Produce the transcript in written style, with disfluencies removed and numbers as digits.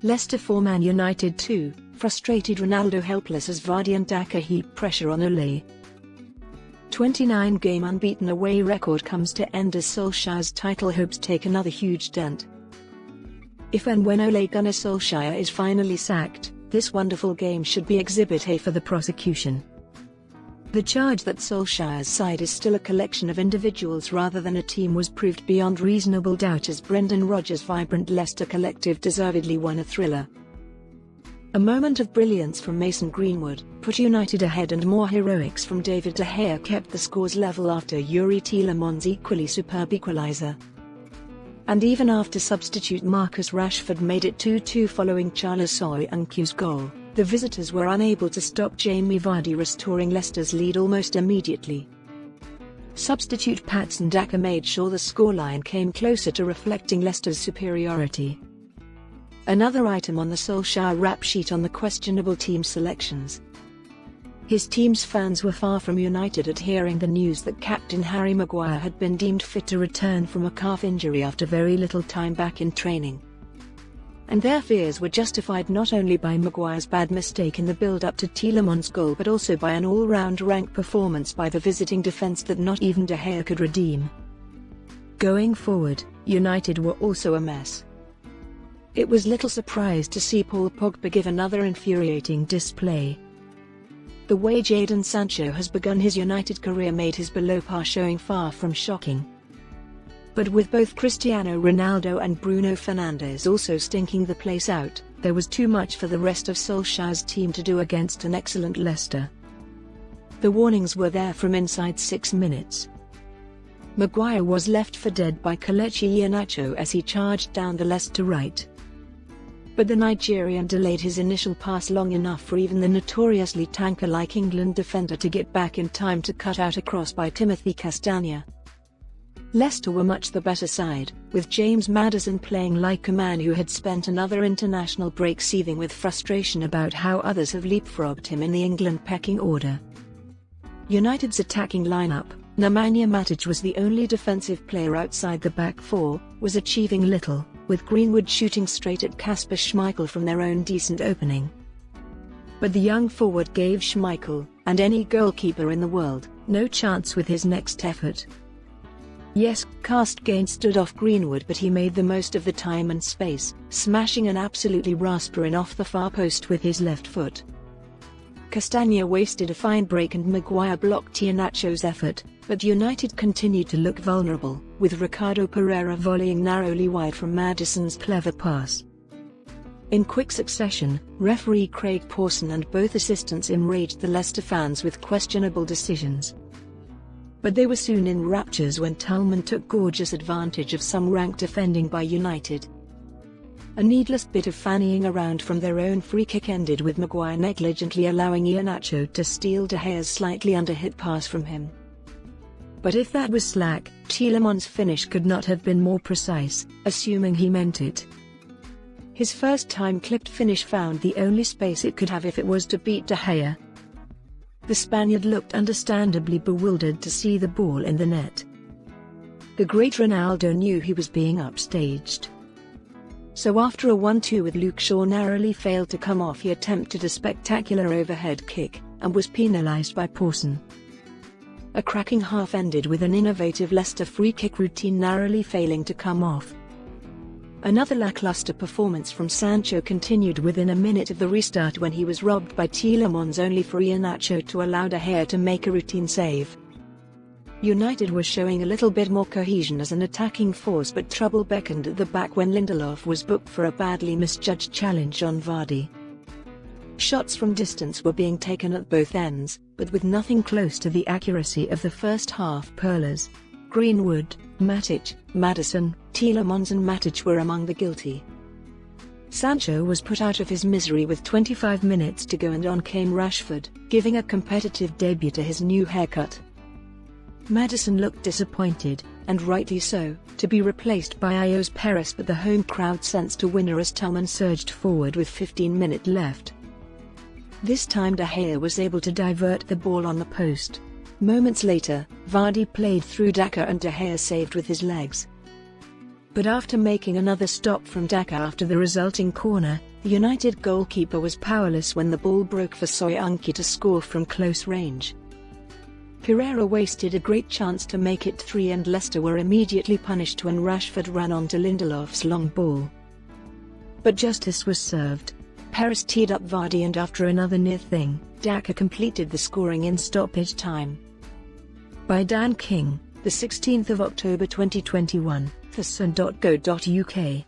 Leicester 4 Man United 2, frustrated Ronaldo helpless as Vardy and Daka heap pressure on Ole. 29-game unbeaten away record comes to end as Solskjaer's title hopes take another huge dent. If and when Ole Gunnar Solskjaer is finally sacked, this wonderful game should be Exhibit A for the prosecution. The charge that Solskjaer's side is still a collection of individuals rather than a team was proved beyond reasonable doubt as Brendan Rodgers' vibrant Leicester collective deservedly won a thriller. A moment of brilliance from Mason Greenwood put United ahead, and more heroics from David De Gea kept the scores level after Youri Tielemans' equally superb equaliser. And even after substitute Marcus Rashford made it 2-2 following Caglar Soyuncu's goal, the visitors were unable to stop Jamie Vardy restoring Leicester's lead almost immediately. Substitute Patson Daka made sure the scoreline came closer to reflecting Leicester's superiority. Another item on the Solskjaer rap sheet on the questionable team selections. His team's fans were far from united at hearing the news that captain Harry Maguire had been deemed fit to return from a calf injury after very little time back in training. And their fears were justified not only by Maguire's bad mistake in the build-up to Tielemans' goal but also by an all-round rank performance by the visiting defence that not even De Gea could redeem. Going forward, United were also a mess. It was little surprise to see Paul Pogba give another infuriating display. The way Jadon Sancho has begun his United career made his below-par showing far from shocking. But with both Cristiano Ronaldo and Bruno Fernandes also stinking the place out, there was too much for the rest of Solskjaer's team to do against an excellent Leicester. The warnings were there from inside 6 minutes. Maguire was left for dead by Kelechi Iheanacho as he charged down the Leicester right. But the Nigerian delayed his initial pass long enough for even the notoriously tanker-like England defender to get back in time to cut out a cross by Timothy Castagne. Leicester were much the better side, with James Maddison playing like a man who had spent another international break seething with frustration about how others have leapfrogged him in the England pecking order. United's attacking lineup, Nemanja Matic was the only defensive player outside the back four, was achieving little, with Greenwood shooting straight at Kasper Schmeichel from their own decent opening. But the young forward gave Schmeichel, and any goalkeeper in the world, no chance with his next effort. Yes, Castagne stood off Greenwood, but he made the most of the time and space, smashing an absolutely rasper off the far post with his left foot. Castagne wasted a fine break and Maguire blocked Iheanacho's effort, but United continued to look vulnerable, with Ricardo Pereira volleying narrowly wide from Maddison's clever pass. In quick succession, referee Craig Pawson and both assistants enraged the Leicester fans with questionable decisions. But they were soon in raptures when Tielemans took gorgeous advantage of some rank defending by United. A needless bit of fannying around from their own free kick ended with Maguire negligently allowing Iheanacho to steal De Gea's slightly underhit pass from him. But if that was slack, Tielemans' finish could not have been more precise, assuming he meant it. His first-time clipped finish found the only space it could have if it was to beat De Gea. The Spaniard looked understandably bewildered to see the ball in the net. The great Ronaldo knew he was being upstaged. So after a 1-2 with Luke Shaw narrowly failed to come off, he attempted a spectacular overhead kick, and was penalised by Pawson. A cracking half ended with an innovative Leicester free kick routine narrowly failing to come off. Another lacklustre performance from Sancho continued within a minute of the restart when he was robbed by Tielemans, only for Iheanacho to allow De Gea to make a routine save. United were showing a little bit more cohesion as an attacking force, but trouble beckoned at the back when Lindelof was booked for a badly misjudged challenge on Vardy. Shots from distance were being taken at both ends, but with nothing close to the accuracy of the first half pearlers. Greenwood, Matic, Maddison, Tielemans and Matic were among the guilty. Sancho was put out of his misery with 25 minutes to go, and on came Rashford, giving a competitive debut to his new haircut. Maddison looked disappointed, and rightly so, to be replaced by Ayoze Perez, but the home crowd sensed a winner as Tielemans surged forward with 15 minutes left. This time De Gea was able to divert the ball on the post. Moments later, Vardy played through Daka and De Gea saved with his legs. But after making another stop from Daka after the resulting corner, the United goalkeeper was powerless when the ball broke for Soyuncu to score from close range. Pereira wasted a great chance to make it 3 and Leicester were immediately punished when Rashford ran onto Lindelof's long ball. But justice was served. Perez teed up Vardy and after another near thing, Daka completed the scoring in stoppage time. By Dan King, the 16th of October 2021, for sun.co.uk.